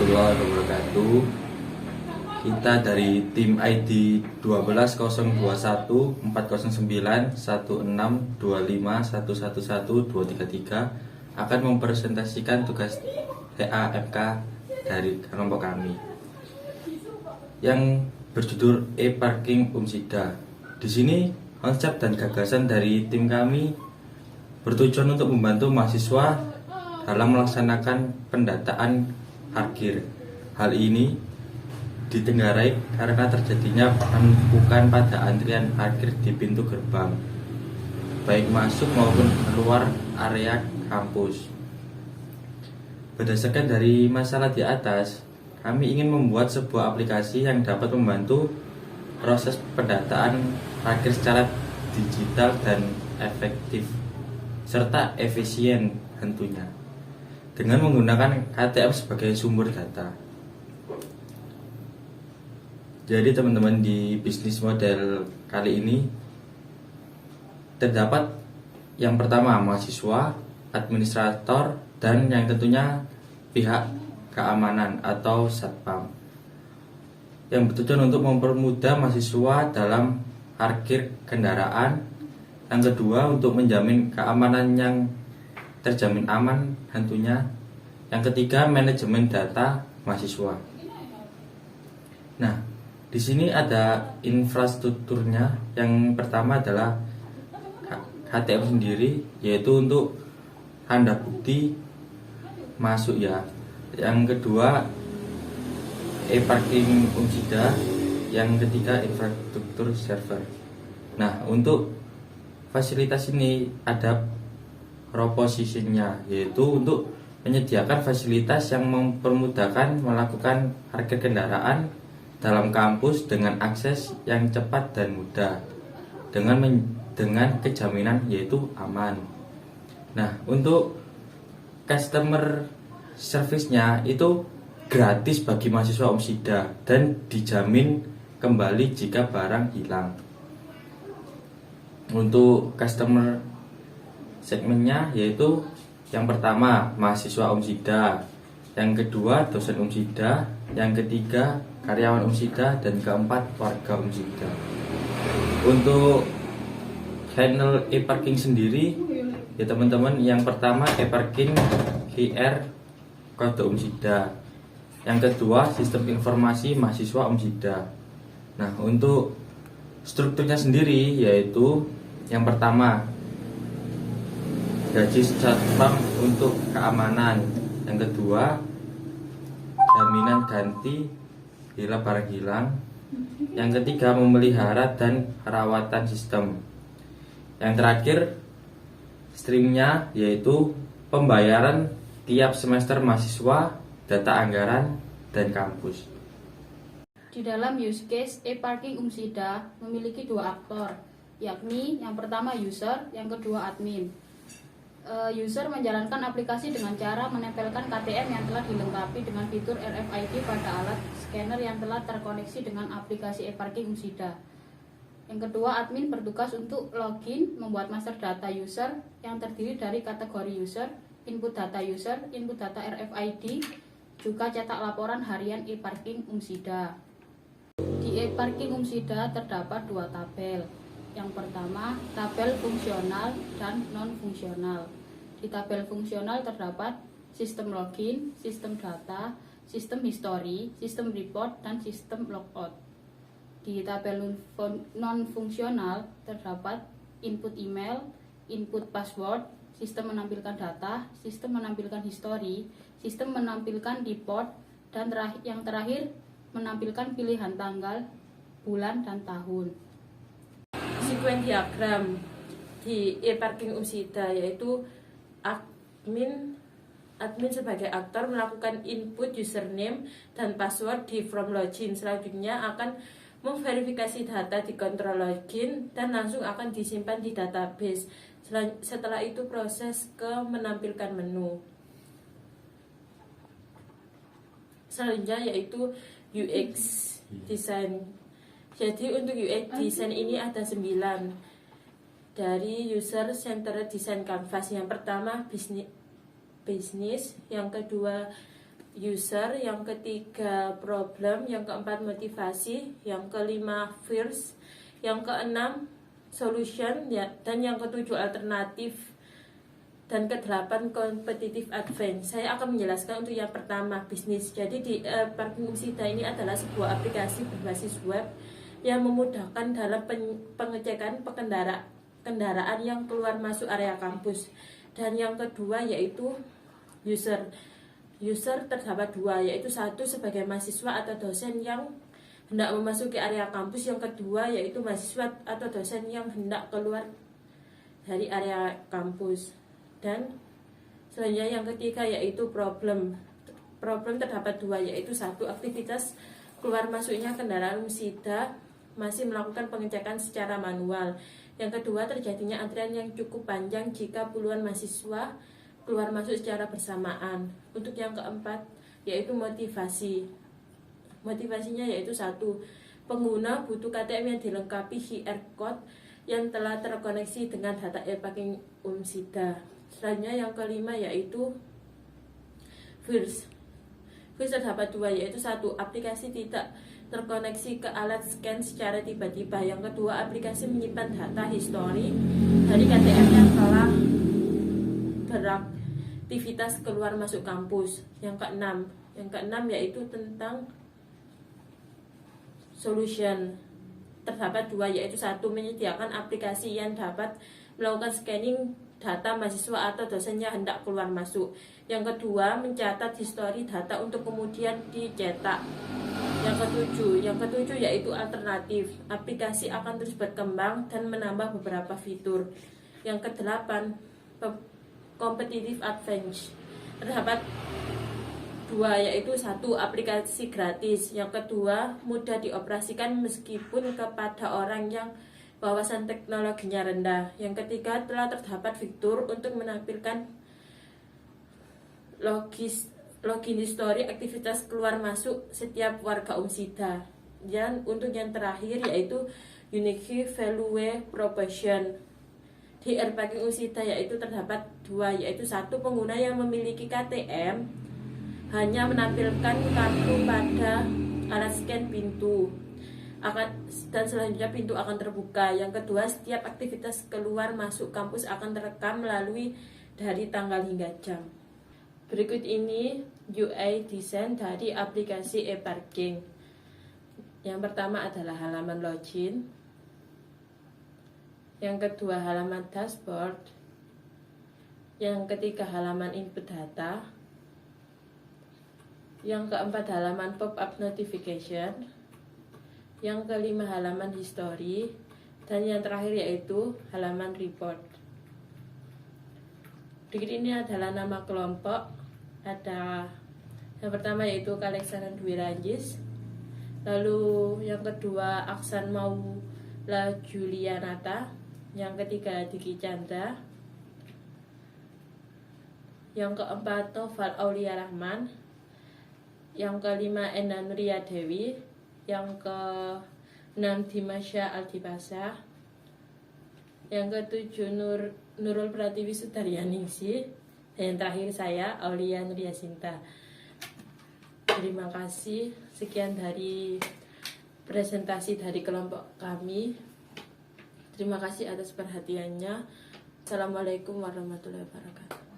warahmatullahi wabarakatuh. Kita dari tim ID 1204091691625111233 akan mempresentasikan tugas TAMK dari kelompok kami yang berjudul e-parking Umsida. Di sini konsep dan gagasan dari tim kami bertujuan untuk membantu mahasiswa dalam melaksanakan pendataan parkir. Hal ini ditenggarai karena terjadinya penumpukan pada antrian parkir di pintu gerbang, baik masuk maupun keluar area kampus. Berdasarkan dari masalah di atas, kami ingin membuat sebuah aplikasi yang dapat membantu proses pendataan parkir secara digital dan efektif serta efisien tentunya, dengan menggunakan KTM sebagai sumber data. Jadi teman-teman, di bisnis model kali ini terdapat yang pertama mahasiswa, administrator, dan yang tentunya pihak keamanan atau satpam, yang bertujuan untuk mempermudah mahasiswa dalam parkir kendaraan. Yang kedua, untuk menjamin keamanan yang terjamin aman tentunya. Yang ketiga, manajemen data mahasiswa. Nah, di sini ada infrastrukturnya. Yang pertama adalah KTM sendiri, yaitu untuk tanda bukti masuk ya. Yang kedua, e-parking Umsida. Yang ketiga, infrastruktur server. Nah, untuk fasilitas ini ada proposisinya, yaitu untuk menyediakan fasilitas yang mempermudahkan melakukan parkir kendaraan dalam kampus dengan akses yang cepat dan mudah, dengan kejaminan yaitu aman. Nah, untuk customer service-nya itu gratis bagi mahasiswa Umsida dan dijamin kembali jika barang hilang. Untuk customer segmennya yaitu yang pertama mahasiswa Umsida, yang kedua dosen Umsida, yang ketiga karyawan Umsida, dan keempat warga Umsida. Untuk channel e-parking sendiri ya teman-teman, yang pertama e-parking QR kode Umsida, yang kedua sistem informasi mahasiswa Umsida. Nah, untuk strukturnya sendiri yaitu yang pertama gaji satpam untuk keamanan, yang kedua jaminan ganti bila barang hilang, yang ketiga memelihara dan perawatan sistem, yang terakhir streamnya yaitu pembayaran tiap semester mahasiswa, data anggaran, dan kampus. Di dalam use case e-parking Umsida memiliki dua aktor, yakni yang pertama user, yang kedua admin. User menjalankan aplikasi dengan cara menempelkan KTM yang telah dilengkapi dengan fitur RFID pada alat scanner yang telah terkoneksi dengan aplikasi e-parking Umsida. Yang kedua, admin bertugas untuk login, membuat master data user yang terdiri dari kategori user, input data RFID, juga cetak laporan harian e-parking Umsida. Di e-parking Umsida terdapat dua tabel. Yang pertama, tabel fungsional dan non-fungsional. Di tabel fungsional terdapat sistem login, sistem data, sistem history, sistem report, dan sistem logout. Di tabel non-fungsional terdapat input email, input password, sistem menampilkan data, sistem menampilkan history, sistem menampilkan report, dan yang terakhir menampilkan pilihan tanggal, bulan, dan tahun. Sekuen diagram di e-parking Umsida yaitu admin sebagai aktor melakukan input username dan password di form login. Selanjutnya akan memverifikasi data di kontrol login dan langsung akan disimpan di database. Setelah itu proses ke menampilkan menu. Selanjutnya yaitu UX design. Jadi untuk UX design ini ada 9 dari user centered design canvas. Yang pertama bisnis, yang kedua user, yang ketiga problem, yang keempat motivasi, yang kelima fears, yang keenam solution, ya, dan yang ketujuh alternatif, dan kedelapan competitive advantage. Saya akan menjelaskan untuk yang pertama, bisnis. Jadi di Parking Umsida ini adalah sebuah aplikasi berbasis web yang memudahkan dalam pengecekan kendaraan yang keluar masuk area kampus. Dan yang kedua yaitu user. User terdapat dua, yaitu satu sebagai mahasiswa atau dosen yang hendak memasuki area kampus, yang kedua yaitu mahasiswa atau dosen yang hendak keluar dari area kampus. Dan selanjutnya yang ketiga yaitu problem. Problem terdapat dua, yaitu satu aktivitas keluar masuknya kendaraan Umsida masih melakukan pengecekan secara manual. Yang kedua terjadinya antrian yang cukup panjang jika puluhan mahasiswa keluar masuk secara bersamaan. Untuk yang keempat yaitu motivasi. Motivasinya yaitu satu, pengguna butuh KTM yang dilengkapi QR code yang telah terkoneksi dengan data e-parking Umsida. Selanjutnya yang kelima yaitu fears. Fears terdapat dua, yaitu satu, aplikasi tidak terkoneksi ke alat scan secara tiba-tiba. Yang kedua, aplikasi menyimpan data histori dari KTM yang telah beraktivitas keluar masuk kampus. Yang keenam yaitu tentang solution. Terdapat dua, yaitu satu, menyediakan aplikasi yang dapat melakukan scanning data mahasiswa atau dosen yang hendak keluar masuk. Yang kedua, mencatat histori data untuk kemudian dicetak. Yang ketujuh yaitu alternatif. Aplikasi akan terus berkembang dan menambah beberapa fitur. Yang kedelapan, competitive advantage. Terdapat dua, yaitu satu, aplikasi gratis. Yang kedua, mudah dioperasikan meskipun kepada orang yang wawasan teknologinya rendah. Yang ketiga, telah terdapat fitur untuk menampilkan login history aktivitas keluar masuk setiap warga Umsida. Dan untuk yang terakhir yaitu unique value proposition. Di e-parking Umsida yaitu terdapat dua, yaitu satu, pengguna yang memiliki KTM hanya menampilkan kartu pada alat scan pintu dan selanjutnya pintu akan terbuka. Yang kedua, setiap aktivitas keluar masuk kampus akan terekam melalui dari tanggal hingga jam. Berikut ini UI desain dari aplikasi e-parking. Yang pertama adalah halaman login. Yang kedua, halaman dashboard. Yang ketiga, halaman input data. Yang keempat, halaman pop-up notification. Yang kelima, halaman history. Dan yang terakhir yaitu halaman report. Berikut ini adalah nama kelompok. Ada yang pertama yaitu Kaleksanan Dwi Ranjis. Lalu yang kedua Aksan Maula Julianata. Yang ketiga Diki Chandra. Yang keempat Noval Aulia Rahman. Yang kelima Enda Nuria Dewi. Yang keenam Dimasya Aldipasa. Yang ketujuh Nurul Pratiwi Sudaryaningsi. Dan yang terakhir saya Aulia Nuria Sinta. Terima kasih. Sekian dari presentasi dari kelompok kami. Terima kasih atas perhatiannya. Assalamualaikum warahmatullahi wabarakatuh.